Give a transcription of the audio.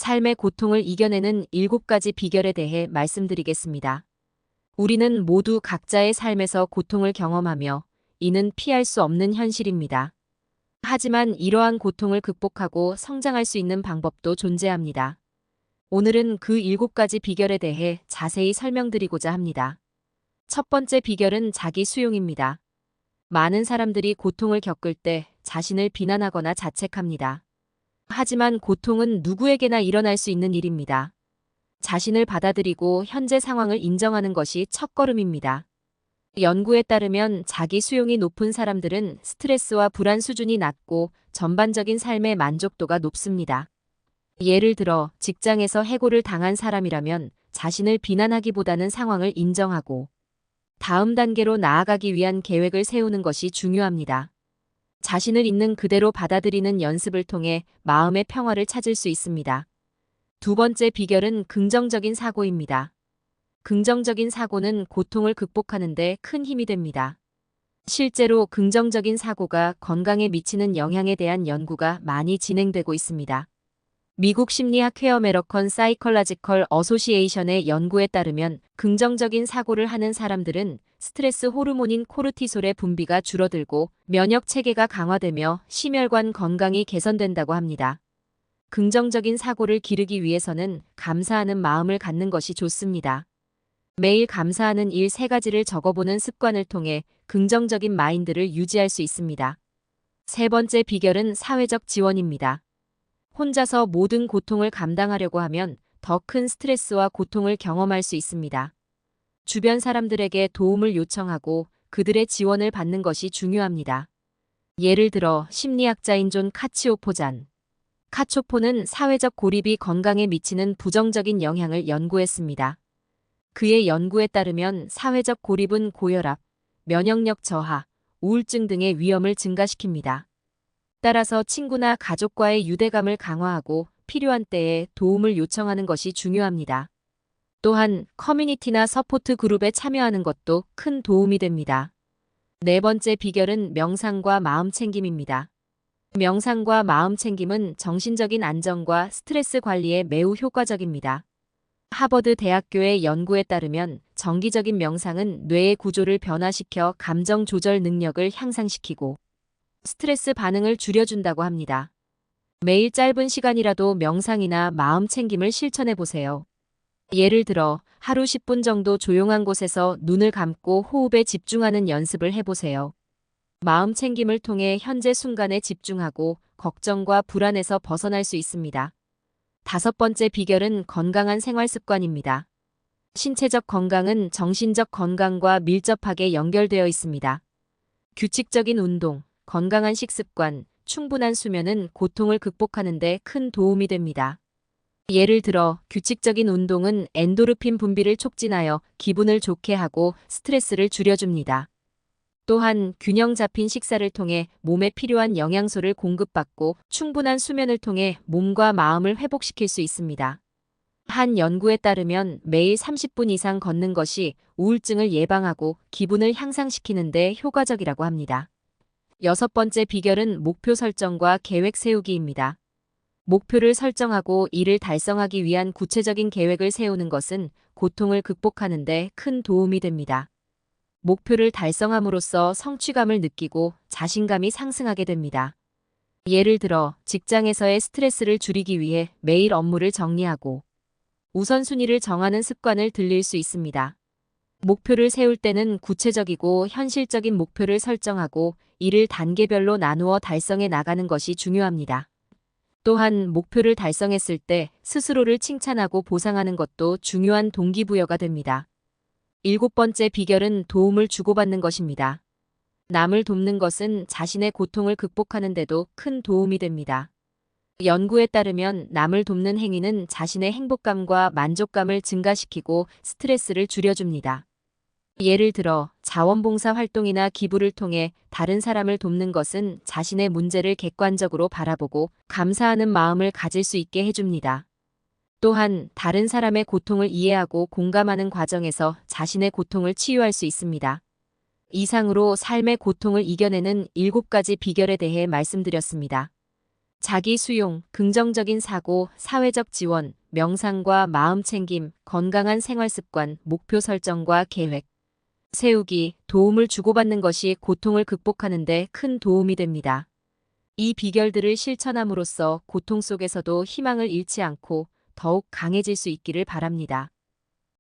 삶의 고통을 이겨내는 7가지 비결에 대해 말씀드리겠습니다. 우리는 모두 각자의 삶에서 고통을 경험하며 이는 피할 수 없는 현실입니다. 하지만 이러한 고통을 극복하고 성장할 수 있는 방법도 존재합니다. 오늘은 그 7가지 비결에 대해 자세히 설명드리고자 합니다. 첫 번째 비결은 자기 수용입니다. 많은 사람들이 고통을 겪을 때 자신을 비난하거나 자책합니다. 하지만 고통은 누구에게나 일어날 수 있는 일입니다. 자신을 받아들이고 현재 상황을 인정하는 것이 첫걸음입니다. 연구에 따르면 자기 수용이 높은 사람들은 스트레스와 불안 수준이 낮고 전반적인 삶의 만족도가 높습니다. 예를 들어 직장에서 해고를 당한 사람이라면 자신을 비난하기보다는 상황을 인정하고 다음 단계로 나아가기 위한 계획을 세우는 것이 중요합니다. 자신을 있는 그대로 받아들이는 연습을 통해 마음의 평화를 찾을 수 있습니다. 두 번째 비결은 긍정적인 사고입니다. 긍정적인 사고는 고통을 극복하는 데 큰 힘이 됩니다. 실제로 긍정적인 사고가 건강에 미치는 영향에 대한 연구가 많이 진행되고 있습니다. 미국 심리학회 어메리컨 사이컬러지컬 어소시에이션의 연구에 따르면 긍정적인 사고를 하는 사람들은 스트레스 호르몬인 코르티솔의 분비가 줄어들고 면역 체계가 강화되며 심혈관 건강이 개선된다고 합니다. 긍정적인 사고를 기르기 위해서는 감사하는 마음을 갖는 것이 좋습니다. 매일 감사하는 일 3가지를 적어보는 습관을 통해 긍정적인 마인드를 유지할 수 있습니다. 세 번째 비결은 사회적 지원입니다. 혼자서 모든 고통을 감당하려고 하면 더 큰 스트레스와 고통을 경험할 수 있습니다. 주변 사람들에게 도움을 요청하고 그들의 지원을 받는 것이 중요합니다. 예를 들어 심리학자인 존 카치오포잔. 카초포는 사회적 고립이 건강에 미치는 부정적인 영향을 연구했습니다. 그의 연구에 따르면 사회적 고립은 고혈압, 면역력 저하, 우울증 등의 위험을 증가시킵니다. 따라서 친구나 가족과의 유대감을 강화하고 필요한 때에 도움을 요청하는 것이 중요합니다. 또한 커뮤니티나 서포트 그룹에 참여하는 것도 큰 도움이 됩니다. 네 번째 비결은 명상과 마음챙김입니다. 명상과 마음챙김은 정신적인 안정과 스트레스 관리에 매우 효과적입니다. 하버드 대학교의 연구에 따르면 정기적인 명상은 뇌의 구조를 변화시켜 감정 조절 능력을 향상시키고 스트레스 반응을 줄여준다고 합니다. 매일 짧은 시간이라도 명상이나 마음 챙김을 실천해 보세요. 예를 들어 하루 10분 정도 조용한 곳에서 눈을 감고 호흡에 집중하는 연습을 해보세요. 마음 챙김을 통해 현재 순간에 집중하고 걱정과 불안에서 벗어날 수 있습니다. 다섯 번째 비결은 건강한 생활 습관입니다. 신체적 건강은 정신적 건강과 밀접하게 연결되어 있습니다. 규칙적인 운동, 건강한 식습관, 충분한 수면은 고통을 극복하는 데 큰 도움이 됩니다. 예를 들어 규칙적인 운동은 엔도르핀 분비를 촉진하여 기분을 좋게 하고 스트레스를 줄여줍니다. 또한 균형 잡힌 식사를 통해 몸에 필요한 영양소를 공급받고 충분한 수면을 통해 몸과 마음을 회복시킬 수 있습니다. 한 연구에 따르면 매일 30분 이상 걷는 것이 우울증을 예방하고 기분을 향상시키는 데 효과적이라고 합니다. 여섯 번째 비결은 목표 설정과 계획 세우기입니다. 목표를 설정하고 이를 달성하기 위한 구체적인 계획을 세우는 것은 고통을 극복하는 데 큰 도움이 됩니다. 목표를 달성함으로써 성취감을 느끼고 자신감이 상승하게 됩니다. 예를 들어 직장에서의 스트레스를 줄이기 위해 매일 업무를 정리하고 우선순위를 정하는 습관을 들일 수 있습니다. 목표를 세울 때는 구체적이고 현실적인 목표를 설정하고 이를 단계별로 나누어 달성해 나가는 것이 중요합니다. 또한 목표를 달성했을 때 스스로를 칭찬하고 보상하는 것도 중요한 동기부여가 됩니다. 일곱 번째 비결은 도움을 주고받는 것입니다. 남을 돕는 것은 자신의 고통을 극복하는 데도 큰 도움이 됩니다. 연구에 따르면 남을 돕는 행위는 자신의 행복감과 만족감을 증가시키고 스트레스를 줄여줍니다. 예를 들어 자원봉사 활동이나 기부를 통해 다른 사람을 돕는 것은 자신의 문제를 객관적으로 바라보고 감사하는 마음을 가질 수 있게 해줍니다. 또한 다른 사람의 고통을 이해하고 공감하는 과정에서 자신의 고통을 치유할 수 있습니다. 이상으로 삶의 고통을 이겨내는 7가지 비결에 대해 말씀드렸습니다. 자기 수용, 긍정적인 사고, 사회적 지원, 명상과 마음 챙김, 건강한 생활 습관, 목표 설정과 계획 세우기, 도움을 주고받는 것이 고통을 극복하는 데 큰 도움이 됩니다. 이 비결들을 실천함으로써 고통 속에서도 희망을 잃지 않고 더욱 강해질 수 있기를 바랍니다.